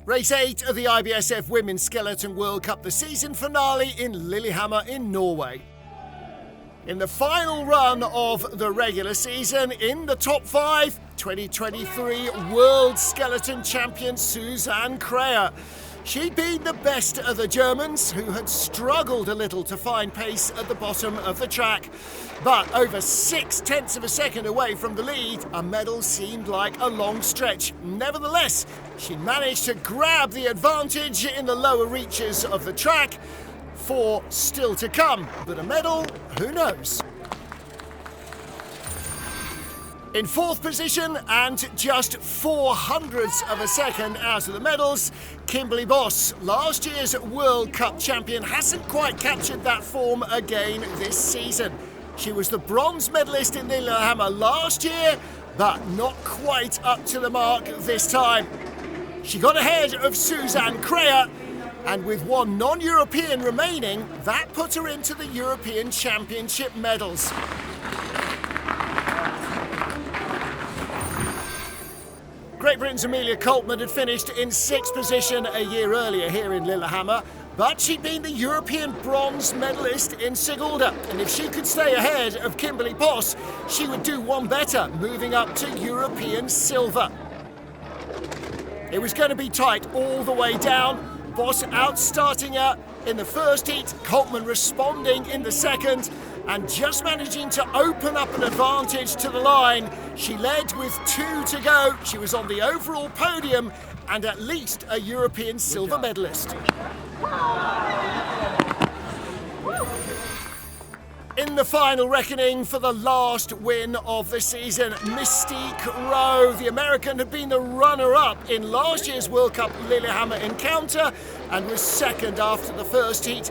Race 8 of the IBSF Women's Skeleton World Cup, the season finale in Lillehammer in Norway. In the final run of the regular season, in the top 5, 2023 World Skeleton Champion Susanne Kreher. She'd been the best of the Germans, who had struggled a little to find pace at the bottom of the track. But over 0.6 of a second away from the lead, a medal seemed like a long stretch. Nevertheless, she managed to grab the advantage in the lower reaches of the track. 4 still to come, but a medal, who knows? In 4th position and just 0.04 of a second out of the medals, Kimberly Boss, last year's World Cup champion, hasn't quite captured that form again this season. She was the bronze medalist in Lillehammer last year, but not quite up to the mark this time. She got ahead of Susanne Kreher, and with one non-European remaining, that put her into the European Championship medals. Great Britain's Amelia Coltman had finished in 6th position a year earlier here in Lillehammer, but she'd been the European bronze medalist in Sigulda, and if she could stay ahead of Kimberly Boss, she would do one better, moving up to European silver. It was going to be tight all the way down. Boss outstarting her in the first heat, Coltman responding in the second, and just managing to open up an advantage to the line. She led with 2 to go. She was on the overall podium and at least a European silver medalist. In the final reckoning for the last win of the season, Mystique Rowe, the American, had been the runner-up in last year's World Cup Lillehammer encounter and was second after the first heat.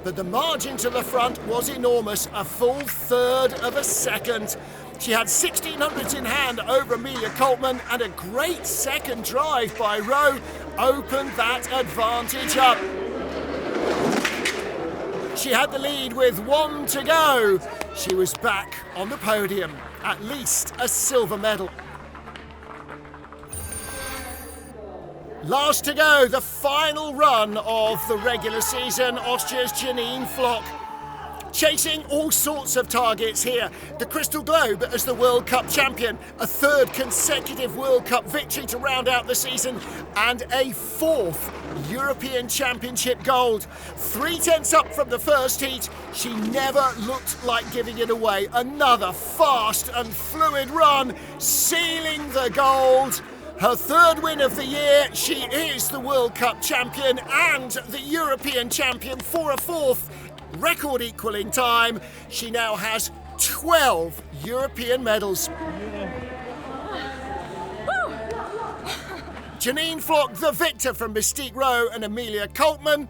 But the margin to the front was enormous, a full 1/3 of a second. She had 1600s in hand over Amelia Coltman, and a great second drive by Rowe opened that advantage up. She had the lead with 1 to go. She was back on the podium, at least a silver medal. Last to go, the final run of the regular season, Austria's Janine Flock. Chasing all sorts of targets here. The Crystal Globe as the World Cup champion, a 3rd consecutive World Cup victory to round out the season, and a 4th European Championship gold. 3/10 up from the first heat, she never looked like giving it away. Another fast and fluid run, sealing the gold. Her 3rd win of the year, she is the World Cup champion and the European champion for a 4th record equaling time. She now has 12 European medals. Janine Flock, the victor from Mystique Rowe and Amelia Coltman.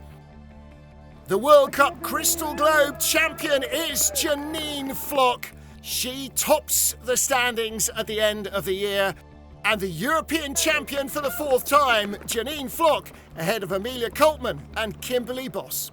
The World Cup Crystal Globe champion is Janine Flock. She tops the standings at the end of the year. And the European champion for the 4th time, Janine Flock, ahead of Amelia Coltman and Kimberly Boss.